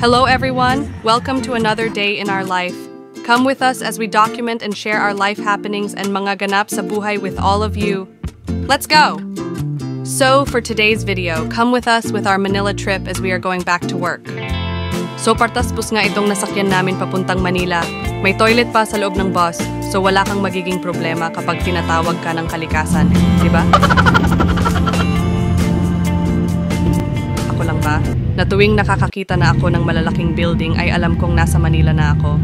Hello everyone, welcome to another day in our life. Come with us as we document and share our life happenings and mga ganap sa buhay with all of you. Let's go! So for today's video, come with us with our Manila trip as we are going back to work. So partaspos nga itong nasakyan namin papuntang Manila. May toilet pa sa loob ng bus, so wala kang magiging problema kapag tinatawag ka ng kalikasan, di ba? Ako lang ba? Na tuwing nakakakita na ako ng malalaking building ay alam kong nasa Manila na ako.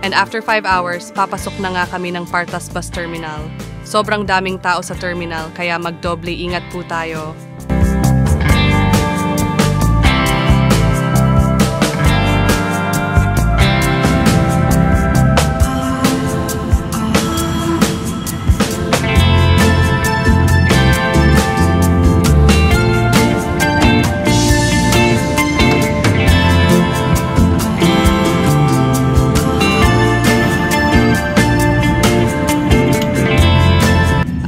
And after 5 hours, papasok na nga kami ng Partas Bus Terminal. Sobrang daming tao sa terminal, kaya magdoble ingat po tayo.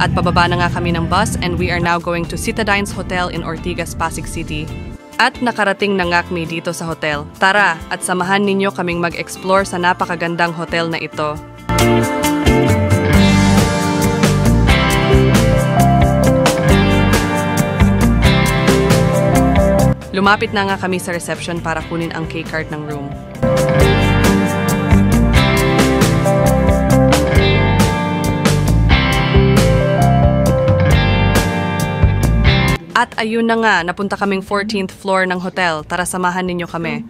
At pababa na nga kami ng bus and we are now going to Citadines Hotel in Ortigas, Pasig City. At nakarating na nga kami dito sa hotel. Tara at samahan ninyo kaming mag-explore sa napakagandang hotel na ito. Lumapit na nga kami sa reception para kunin ang keycard ng room. At ayun na nga, napunta kaming 14th floor ng hotel. Tara, samahan ninyo kami.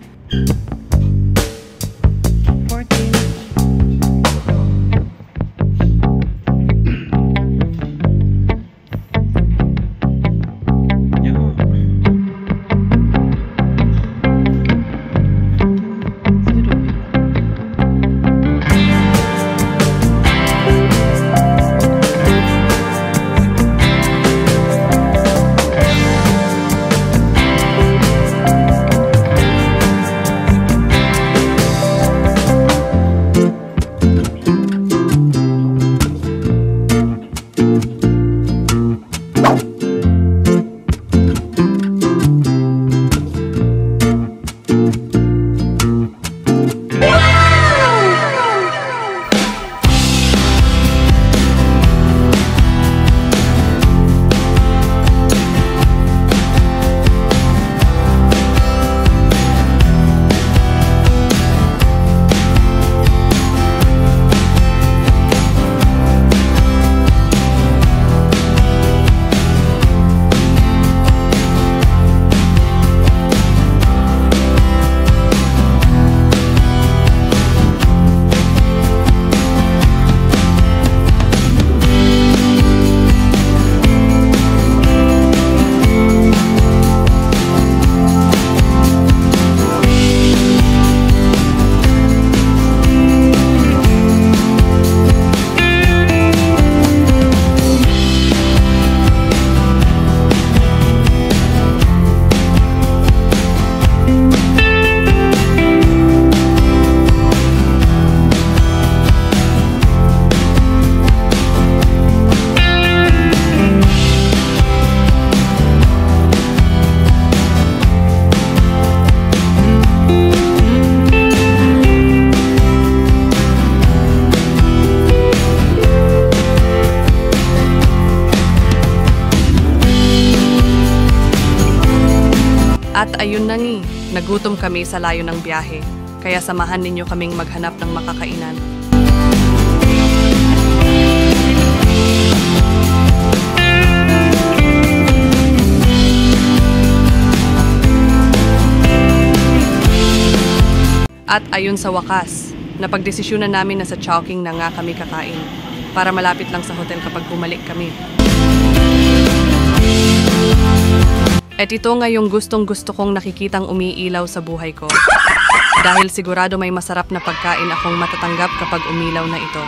At ayun na ni, nagutom kami sa layo ng biyahe, kaya samahan ninyo kaming maghanap ng makakainan. At ayun sa wakas, napagdesisyonan namin na sa Chowking na nga kami kakain, para malapit lang sa hotel kapag bumalik kami. At ito nga yung gustong-gusto kong nakikitang umiilaw sa buhay ko. Dahil sigurado may masarap na pagkain akong matatanggap kapag umilaw na ito.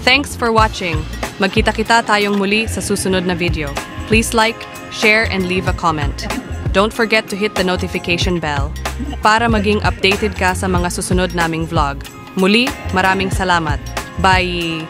Thanks for watching. Magkita-kita tayong muli sa susunod na video. Please like, share, and leave a comment. Don't forget to hit the notification bell para maging updated ka sa mga susunod naming vlog. Muli, maraming salamat. Bye!